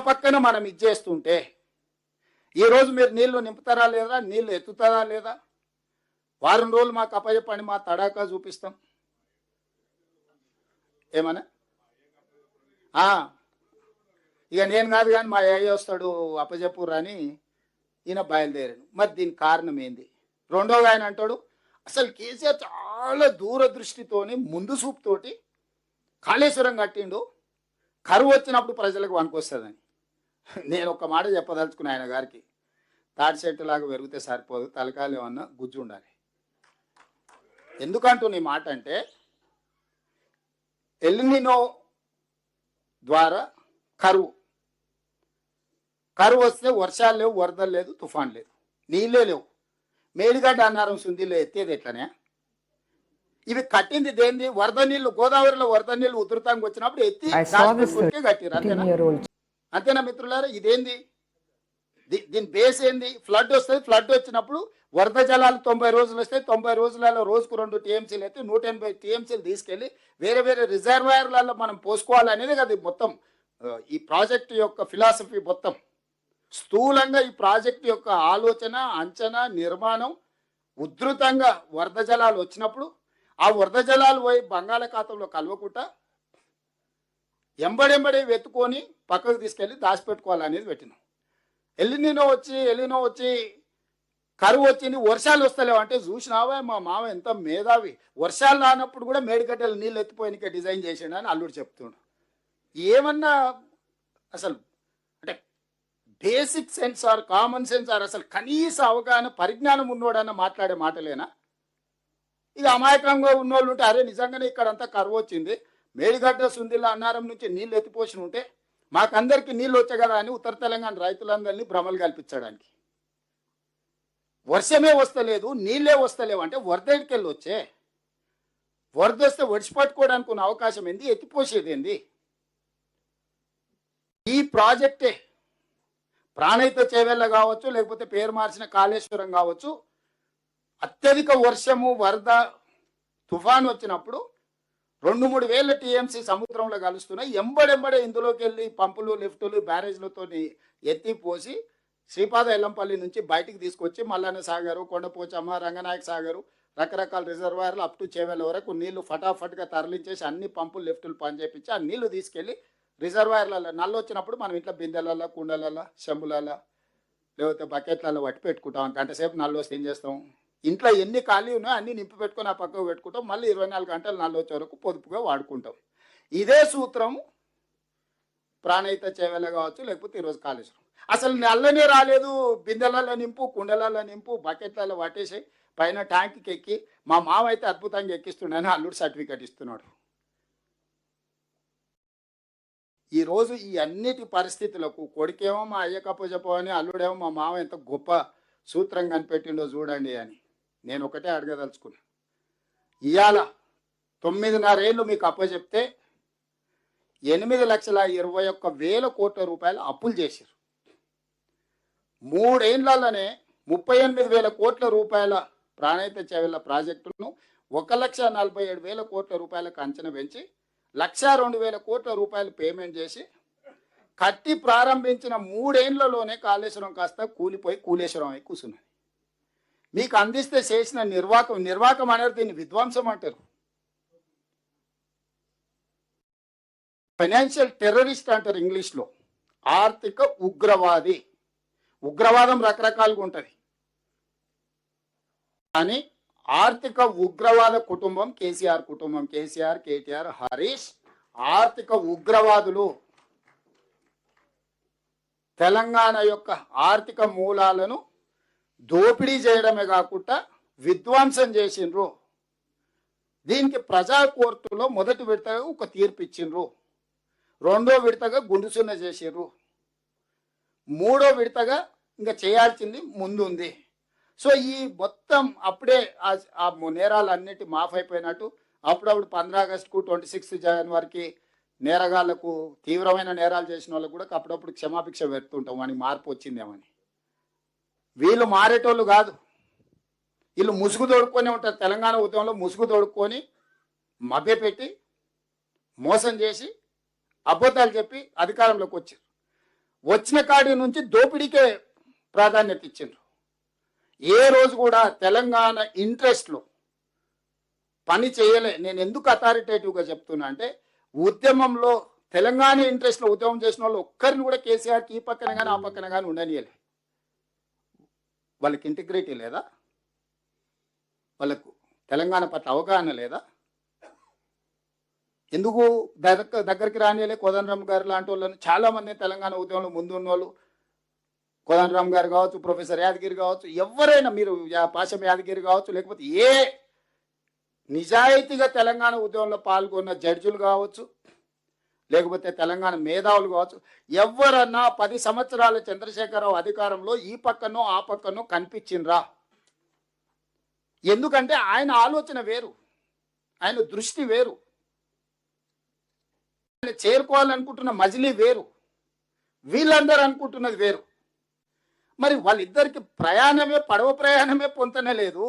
పక్కన మనం ఇచ్చేస్తుంటే ఈరోజు మీరు నీళ్లు నింపుతారా లేదా, నీళ్లు ఎత్తుతారా లేదా? వారం రోజులు మాకు అప్పచెప్పండి, మా తడాకా చూపిస్తాం. ఏమన్నా ఇక నేను కాదు కానీ మా అయ్య వస్తాడు అప్పచెప్పురా అని ఈయన బయలుదేరాను. మరి దీనికి కారణం ఏంది? రెండోగా ఆయన అంటాడు, అసలు కేసీఆర్ చాలా దూరదృష్టితోని ముందు చూపుతోటి కాళేశ్వరం కట్టిండు, కరువు వచ్చినప్పుడు ప్రజలకు వనుకొస్తుందని. నేను ఒక మాట చెప్పదలుచుకున్నా ఆయన గారికి, తాటి చెట్టు లాగా పెరిగితే సరిపోదు, తలకాయలు ఏమన్నా గుజ్జు ఉండాలి. ఎందుకంటూ నీ మాట అంటే ఎల్నినో ద్వారా కరువు వస్తే వర్షాలు లేవు, వరదలు లేదు, తుఫాన్ లేదు, నీళ్ళే లేవు. మేడిగడ్డ అన్నారం సుందిలో ఎత్తేది ఎట్లనే? ఇవి కట్టింది దేంది? వరద నీళ్లు, గోదావరిలో వరద నీళ్లు ఉధృతంగా వచ్చినప్పుడు ఎత్తి కట్టిరు. అంతేనా మిత్రులారా? ఇదేంది? దీని బేస్ ఏంది? ఫ్లడ్ వస్తుంది, ఫ్లడ్ వచ్చినప్పుడు వరద జలాలు 90 రోజులు వస్తాయి, 90 రోజులలో రోజుకు 2 టీఎంసీలు అయితే 180 టీఎంసీలు తీసుకెళ్లి వేరే వేరే రిజర్వాయర్లలో మనం పోసుకోవాలనేది కదా మొత్తం ఈ ప్రాజెక్టు యొక్క ఫిలాసఫీ. మొత్తం స్థూలంగా ఈ ప్రాజెక్టు యొక్క ఆలోచన, అంచనా, నిర్మాణం ఉధృతంగా వరద జలాలు వచ్చినప్పుడు ఆ వరద జలాలు పోయి బంగాళాఖాతంలో కలవకుండా ఎంబడెంబడి వెతుకొని పక్కకు తీసుకెళ్ళి దాచిపెట్టుకోవాలనేది పెట్టినాం. ఎలినో వచ్చి కరువు వచ్చింది, వర్షాలు వస్తలేవు అంటే చూసినావా మా మామ ఎంత మేధావి, వర్షాలు రానప్పుడు కూడా మేడిగడ్డలు నీళ్ళు ఎత్తిపోయినకే డిజైన్ చేసిండు అని అల్లుడు చెప్తుండు. ఏమన్నా అసలు అంటే basic sense or common sense or అసలు కనీస అవగాహన పరిజ్ఞానం ఉన్నోడన్న మాట్లాడే మాటలేనా? ఇక అమాయకంగా ఉన్నోళ్ళు ఉంటే అరే నిజంగానే ఇక్కడంతా కరువు వచ్చింది, మేడిగడ్డ సుందిల్ల అన్నారం నుంచి నీళ్ళు ఎత్తిపోసి ఉంటే మాకందరికి నీళ్ళు వచ్చాయి కదా అని ఉత్తర తెలంగాణ రైతులందరినీ భ్రమలు కల్పించడానికి. వర్షమే వస్తలేదు, నీళ్ళే వస్తలేవు అంటే వరద ఎడికెళ్ళి వచ్చే, వరద వస్తే ఒడిచిపట్టుకోవడానికి ఉన్న అవకాశం ఏంది? ఎత్తిపోసేది ఏంది? ఈ ప్రాజెక్టే ప్రాణహిత చేవెళ్ళ కావచ్చు, లేకపోతే పేరు మార్చిన కాళేశ్వరం కావచ్చు, అత్యధిక వర్షము, వరద, తుఫాను వచ్చినప్పుడు 2-3 వేల టీఎంసీ సముద్రంలో కలుస్తున్నాయి. ఎంబడెంబడే ఇందులోకి వెళ్ళి పంపులు, లిఫ్టులు, బ్యారేజ్లతో ఎత్తిపోసి శ్రీపాద ఎల్లంపల్లి నుంచి బయటికి తీసుకొచ్చి మల్లన్న సాగరు, కొండపోచమ్మ, రంగనాయక సాగరు, రకరకాల రిజర్వాయర్లు అప్ టు చేవెళ్ళ వరకు నీళ్లు ఫటాఫట్గా తరలించేసి అన్ని పంపులు, లిఫ్టులు పనిచేపించి ఆ నీళ్లు తీసుకెళ్ళి రిజర్వాయర్లలో నల్లు వచ్చినప్పుడు మనం ఇంట్లో బిందెలలో, కుండలలో, చెంబులలో, లేకపోతే బకెట్లలో పట్టి పెట్టుకుంటాం. గంటసేపు నల్లు వస్తే ఏం చేస్తాం? ఇంట్లో ఎన్ని ఖాళీ ఉన్నాయో అన్ని నింపి పెట్టుకొని ఆ పక్కకు పెట్టుకుంటాం. మళ్ళీ 24 గంటలు నల్లు వచ్చే వరకు పొదుపుగా వాడుకుంటాం. ఇదే సూత్రం ప్రాణహిత చేవెళ్ళ కావచ్చు, లేకపోతే ఈరోజు కాళేశ్వరం. అసలు నల్లనే రాలేదు, బిందెలలో నింపు, కుండలలో నింపు, బకెట్లలో పట్టేసి పైన ట్యాంక్కి ఎక్కి మా మామ అయితే అద్భుతంగా ఎక్కిస్తున్నాడని అల్లుడు సర్టిఫికెట్ ఇస్తున్నాడు. ఈరోజు ఈ అన్నిటి పరిస్థితులకు కొడుకేమో మా అయ్య కప్పచెప్ప అని, అల్లుడేమో మా మామ ఎంత గొప్ప సూత్రం కనిపెట్టిండో చూడండి అని నేను ఒకటే అడగదలుచుకున్నా. ఇవాళ 9.5 ఏళ్ళు మీకు అప్పచెప్తే 8,21,000 కోట్ల రూపాయలు అప్పులు చేశారు. 3 ఏళ్లలోనే 38,000 కోట్ల రూపాయల ప్రాణహిత చేవెళ్ళ ప్రాజెక్టులను 1,47,000 కోట్ల రూపాయలకు అంచనా పెంచి 1,02,000 కోట్ల రూపాయలు పేమెంట్ చేసి కట్టి ప్రారంభించిన 3 ఏళ్లలోనే కాళేశ్వరం కాస్త కూలిపోయి కూలేశ్వరం అయి కూర్చున్నది. మీకు అందిస్తే చేసిన నిర్వాకం అనేది దీన్ని విధ్వంసం అంటారు. ఫైనాన్షియల్ టెర్రరిస్ట్ అంటారు ఇంగ్లీష్లో. ఆర్థిక ఉగ్రవాది. ఉగ్రవాదం రకరకాలుగా ఉంటుంది, కానీ ఆర్థిక ఉగ్రవాద కుటుంబం కేసీఆర్ కుటుంబం. కేసీఆర్, కేటీఆర్, హరీష్ ఆర్థిక ఉగ్రవాదులు. తెలంగాణ యొక్క ఆర్థిక మూలాలను దోపిడీ చేయడమే కాకుండా విధ్వంసం చేసిండ్రు. దీనికి ప్రజా కోర్టులో మొదటి విడతగా ఒక తీర్పు ఇచ్చిండ్రు, 2వ విడతగా గుండుసున్న చేసిండ్రు, 3వ విడతగా ఇంకా చేయాల్సింది ముందుంది. సో ఈ మొత్తం అప్పుడే ఆ నేరాలన్నిటి మాఫ్ అయిపోయినట్టు అప్పుడప్పుడు 15 ఆగస్టుకు 26 జనవరికి నేరగాళ్లకు, తీవ్రమైన నేరాలు చేసిన వాళ్ళకు కూడా అప్పుడప్పుడు క్షమాభిక్ష పెడుతుంటాం అని మార్పు వచ్చిందేమని. వీళ్ళు మారేటోళ్ళు కాదు, వీళ్ళు ముసుగు తోడుకొని ఉంటారు. తెలంగాణ ఉద్యమంలో ముసుగు తోడుకొని మభ్యపెట్టి మోసం చేసి అబద్ధాలు చెప్పి అధికారంలోకి వచ్చారు. వచ్చిన కాడి నుంచి దోపిడీకే ప్రాధాన్యత ఇచ్చిండ్రు. ఏ రోజు కూడా తెలంగాణ ఇంట్రెస్ట్లో పని చేయలే. నేను ఎందుకు అథారిటేటివ్గా చెప్తున్నా అంటే, ఉద్యమంలో తెలంగాణ ఇంట్రెస్ట్లో ఉద్యమం చేసిన వాళ్ళు ఒక్కరిని కూడా కేసీఆర్కి ఈ పక్కన కానీ ఆ పక్కన కానీ ఉండనియలే. వాళ్ళకి ఇంటిగ్రిటీ లేదా? వాళ్ళకు తెలంగాణ పట్ల అవగాహన లేదా? ఎందుకు దగ్గరికి రానియలే? కోదండరామ్ గారు లాంటి వాళ్ళని చాలామంది తెలంగాణ ఉద్యమంలో ముందున్న వాళ్ళు, కోదండరామ్ గారు కావచ్చు, ప్రొఫెసర్ యాదగిరి కావచ్చు, ఎవరైనా మీరు పాశం యాదగిరి కావచ్చు, లేకపోతే ఏ నిజాయితీగా తెలంగాణ ఉద్యమంలో పాల్గొన్న జడ్జిలు కావచ్చు, లేకపోతే తెలంగాణ మేధావులు కావచ్చు, ఎవరన్నా 10 సంవత్సరాల చంద్రశేఖరరావు అధికారంలో ఈ పక్కనో ఆ పక్కనో కనిపించిండ్రా? ఎందుకంటే ఆయన ఆలోచన వేరు, ఆయన దృష్టి వేరు, ఆయన చేరుకోవాలనుకుంటున్న మజిలీ వేరు, వీళ్ళందరూ అనుకుంటున్నది వేరు. మరి వాళ్ళిద్దరికి ప్రయాణమే, పడవ ప్రయాణమే పొంతనే లేదు.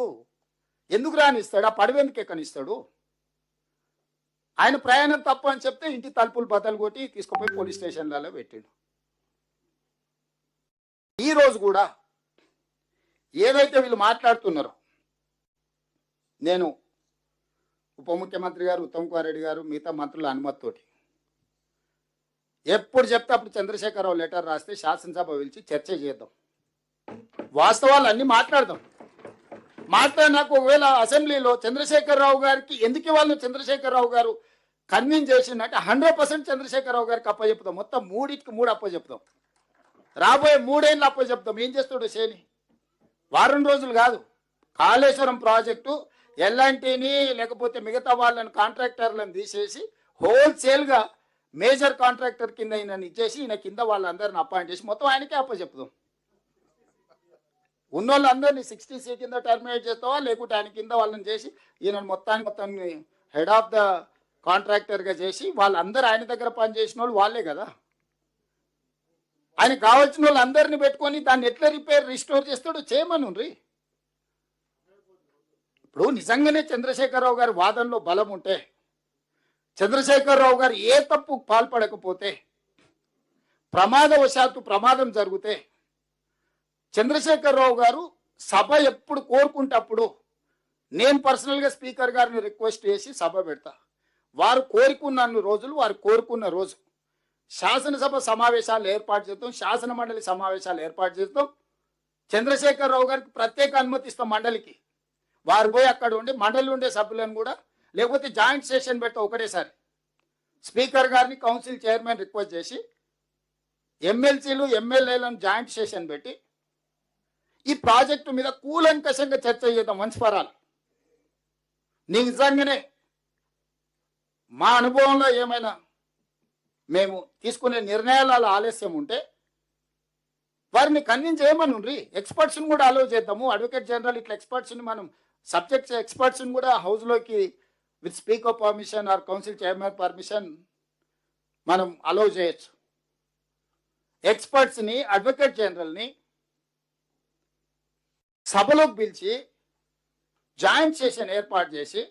ఎందుకు రానిస్తాడు? ఆ పడవ ఎందుకు ఎక్కనిస్తాడు? ఆయన ప్రయాణం తప్పు అని చెప్తే ఇంటి తలుపులు బద్దలు కొట్టి తీసుకుపోయి పోలీస్ స్టేషన్లలో పెట్టిండు. ఈరోజు కూడా ఏదైతే వీళ్ళు మాట్లాడుతున్నారో, నేను ఉప ముఖ్యమంత్రి గారు ఉత్తమ్ కుమార్ రెడ్డి గారు మిగతా మంత్రుల అనుమతితోటి ఎప్పుడు చెప్తే అప్పుడు చంద్రశేఖరరావు లెటర్ రాస్తే శాసనసభ పిలిచి చర్చ చేద్దాం, వాస్తవాలు అన్నీ మాట్లాడదాం. మాట్లాడినాక ఒకవేళ అసెంబ్లీలో చంద్రశేఖరరావు గారికి ఎందుకు వాళ్ళు చంద్రశేఖరరావు గారు కన్విన్స్ చేసిందంటే 100% చంద్రశేఖరరావు గారికి అప్పచెప్తాం. మొత్తం 3కి 3 అప్పచెప్తాం. రాబోయే 3 ఏళ్ళు అప్పచెప్తాం. ఏం చేస్తాడు శని? వారం రోజులు కాదు. కాళేశ్వరం ప్రాజెక్టు ఎల్ఎన్టీని లేకపోతే మిగతా వాళ్ళని కాంట్రాక్టర్లను తీసేసి హోల్సేల్గా మేజర్ కాంట్రాక్టర్ కింద ఈయన ఇచ్చేసి ఈయన కింద వాళ్ళందరిని అపాయింట్ చేసి మొత్తం ఆయనకే అప్పచెప్తాం. ఉన్నోళ్ళందరినీ 60C కింద టర్మినేట్ చేస్తావా, లేకుంటే ఆయన కింద వాళ్ళని చేసి ఈయన మొత్తాన్ని హెడ్ ఆఫ్ ద కాంట్రాక్టర్గా చేసి వాళ్ళందరూ ఆయన దగ్గర పనిచేసిన వాళ్ళు వాళ్ళే కదా. ఆయన కావాల్సిన వాళ్ళు అందరినీ పెట్టుకొని దాన్ని ఎట్లా రిస్టోర్ చేస్తాడో చేయమనుండ్రి. ఇప్పుడు నిజంగానే చంద్రశేఖరరావు గారి వాదనలో బలం ఉంటే, చంద్రశేఖరరావు గారు ఏ తప్పు పాల్పడకపోతే, ప్రమాదం జరిగితే, చంద్రశేఖరరావు గారు సభ ఎప్పుడు కోరుకుంటప్పుడు నేను పర్సనల్గా స్పీకర్ గారిని రిక్వెస్ట్ చేసి సభ పెడతా. వారు కోరుకున్న రోజు శాసనసభ సమావేశాలు ఏర్పాటు చేస్తాం, శాసన మండలి సమావేశాలు ఏర్పాటు చేస్తాం. చంద్రశేఖరరావు గారికి ప్రత్యేక అనుమతి ఇస్తాం మండలికి. వారు పోయి అక్కడ ఉండి మండలి ఉండే సభ్యులను కూడా, లేకపోతే జాయింట్ సెషన్ పెడతా ఒకటేసారి. స్పీకర్ గారిని కౌన్సిల్ చైర్మన్ రిక్వెస్ట్ చేసి ఎమ్మెల్సీలు ఎమ్మెల్యేలను జాయింట్ సెషన్ పెట్టి ఈ ప్రాజెక్టు మీద కూలంకషంగా చర్చ చేద్దాం వన్స్ ఫర్ ఆల్. నిజంగానే మా అనుభవంలో ఏమైనా మేము తీసుకునే నిర్ణయాల ఆలస్యం ఉంటే వారిని కన్విన్స్ చేయమనుండ్రి. ఎక్స్పర్ట్స్ని కూడా అలౌ చేద్దాము. అడ్వకేట్ జనరల్ ఇట్లా ఎక్స్పర్ట్స్ని మనం సబ్జెక్ట్ ఎక్స్పర్ట్స్ని కూడా హౌస్లోకి with speaker permission or council chairman permission మనం అలౌ చేయొచ్చు. ఎక్స్పర్ట్స్ని, అడ్వకేట్ జనరల్ని సభలోకి పిలిచి జాయింట్ సెషన్ ఏర్పాటు చేసి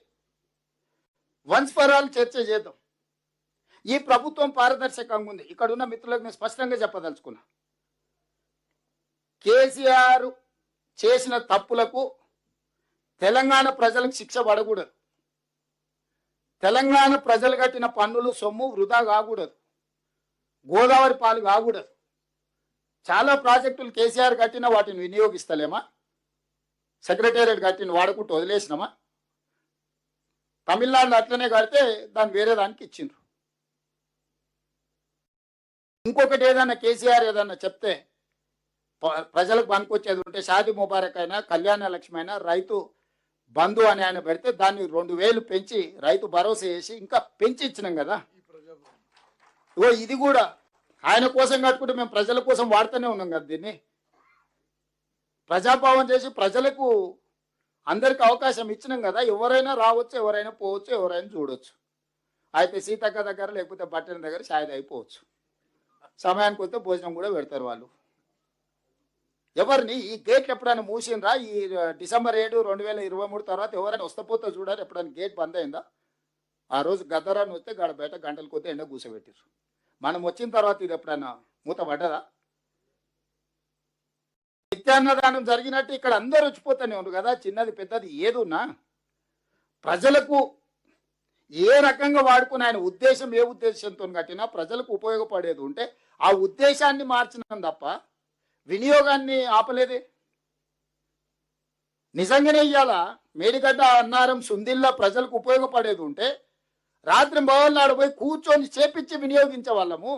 వన్స్ ఫర్ ఆల్ చర్చ చేద్దాం. ఈ ప్రభుత్వం పారదర్శకంగా ఉంది. ఇక్కడ ఉన్న మిత్రులకు నేను స్పష్టంగా చెప్పదలుచుకున్నా, కేసీఆర్ చేసిన తప్పులకు తెలంగాణ ప్రజలకు శిక్ష పడకూడదు. తెలంగాణ ప్రజలు కట్టిన పన్నులు సొమ్ము వృధా కాకూడదు, గోదావరి పాలు కాకూడదు. చాలా ప్రాజెక్టులు కేసీఆర్ కట్టిన వాటిని వినియోగిస్తలేమా? సెక్రటేరియట్ కట్టిన వాడుకుంటూ వదిలేసినామా? తమిళనాడులో అట్లనే కడితే దాన్ని వేరే దానికి ఇచ్చిండ్రు. ఇంకొకటి ఏదన్నా కేసీఆర్ ఏదన్నా చెప్తే ప్రజలకు పనికొచ్చేది ఉంటే షాదీ ముబారక్ అయినా, కళ్యాణ లక్ష్మి అయినా, రైతు బంధు అని ఆయన పెడితే దాన్ని 2000 పెంచి రైతు భరోసా చేసి ఇంకా పెంచి ఇచ్చినాం కదా. ఇది కూడా ఆయన కోసం కట్టుకుంటే మేము ప్రజల కోసం వాడుతూనే ఉన్నాం కదా. దీన్ని ప్రజాభావం చేసి ప్రజలకు అందరికి అవకాశం ఇచ్చినాం కదా. ఎవరైనా రావచ్చు, ఎవరైనా పోవచ్చు, ఎవరైనా చూడవచ్చు. అయితే సీతక్క దగ్గర లేకపోతే బట్టల దగ్గర షాయిది అయిపోవచ్చు. సమయానికి వస్తే భోజనం కూడా పెడతారు వాళ్ళు. ఎవరిని ఈ గేట్లు ఎప్పుడైనా మూసిండ్రా? ఈ డిసెంబర్ 7, 2023 తర్వాత ఎవరైనా వస్తపోతే చూడాలి. ఎప్పుడైనా గేట్ బంద్ అయిందా? ఆ రోజు గద్దరాన్ని వస్తే బయట గంటల కొద్ది ఎండ కూసబెట్టారు. మనం వచ్చిన తర్వాత ఇది ఎప్పుడైనా మూత పడ్డదా? నిత్యాన్నదానం జరిగినట్టు ఇక్కడ అందరూ వచ్చిపోతానే ఉన్నారు కదా, చిన్నది పెద్దది ఏదున్నా ప్రజలకు ఏ రకంగా వాడుకుని ఆయన ఉద్దేశం ఏ ఉద్దేశంతో కట్టినా ప్రజలకు ఉపయోగపడేది ఉంటే ఆ ఉద్దేశాన్ని మార్చినాం తప్ప వినియోగాన్ని ఆపలేదే. నిజంగానే ఇయ్యాల మేడిగడ్డ అన్నారం సుందిల్లా ప్రజలకు ఉపయోగపడేది ఉంటే రాత్రి మొదలు పోయి కూర్చొని చేపించి వినియోగించే వాళ్ళము.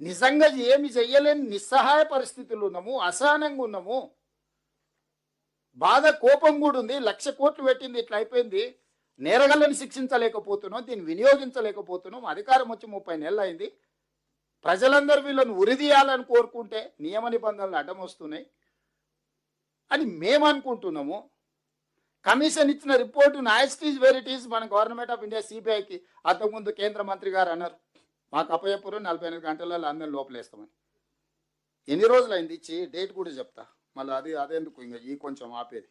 నిజంగా ఏమి చెయ్యలేని నిస్సహాయ పరిస్థితులు ఉన్నాము, అసహనంగా ఉన్నాము, బాధ కోపం కూడా ఉంది. 1,00,000 కోట్లు పెట్టింది, ఇట్లా అయిపోయింది. నేరగళ్ళని శిక్షించలేకపోతున్నాం, దీన్ని వినియోగించలేకపోతున్నాం. అధికారం వచ్చి 30 నెలలు అయింది. ప్రజలందరూ వీళ్ళని ఉరిదీయాలని కోరుకుంటే నియమ నిబంధనలు అడ్డం వస్తున్నాయి అని మేము అనుకుంటున్నాము. కమిషన్ ఇచ్చిన report as where it is మన గవర్నమెంట్ ఆఫ్ ఇండియా సిబిఐకి అంతకుముందు కేంద్ర మంత్రి గారు అన్నారు, మాకు అప్పయ్యపురం 48 గంటలలో అందరిని లోపలేస్తామని. ఎన్ని రోజులు అయింది ఇచ్చి? డేట్ కూడా చెప్తా మళ్ళీ. అదెందుకు ఇంకా ఈ కొంచెం ఆపేది.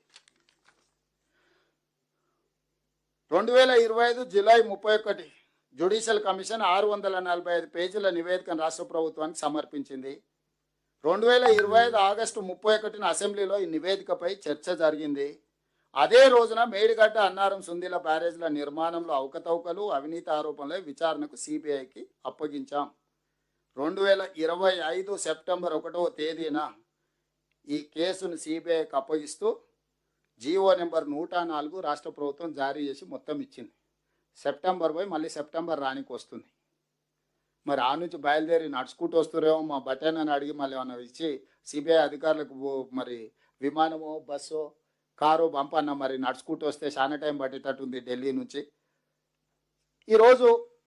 2025 జూలై 31 జ్యుడిషియల్ కమిషన్ 645 పేజీల నివేదికను రాష్ట్ర ప్రభుత్వానికి సమర్పించింది. 2025 ఆగస్టు 31 అసెంబ్లీలో ఈ నివేదికపై చర్చ జరిగింది. అదే రోజున మేడిగడ్డ అన్నారం సుందిల బ్యారేజ్ల నిర్మాణంలో అవకతవకలు, అవినీతి ఆరోపణలే విచారణకు సిబిఐకి అప్పగించాం. 2025 సెప్టెంబర్ 1వ తేదీన ఈ కేసును సిబిఐకి అప్పగిస్తూ జీవో నెంబర్ 104 రాష్ట్ర ప్రభుత్వం జారీ చేసి మొత్తం ఇచ్చింది. సెప్టెంబర్ పోయి మళ్ళీ సెప్టెంబర్ రానికి వస్తుంది. మరి ఆ నుంచి బయలుదేరి నడుచుకుంటూ వస్తురేమో మా బటన్ అని అడిగి మళ్ళీ ఏమన్నా ఇచ్చి సిబిఐ అధికారులకు మరి విమానమో బస్సో కారు పంపన్న. మరి నడుచుకుంటూ వస్తే చాలా టైం పట్టేటట్టుంది ఢిల్లీ నుంచి. ఈరోజు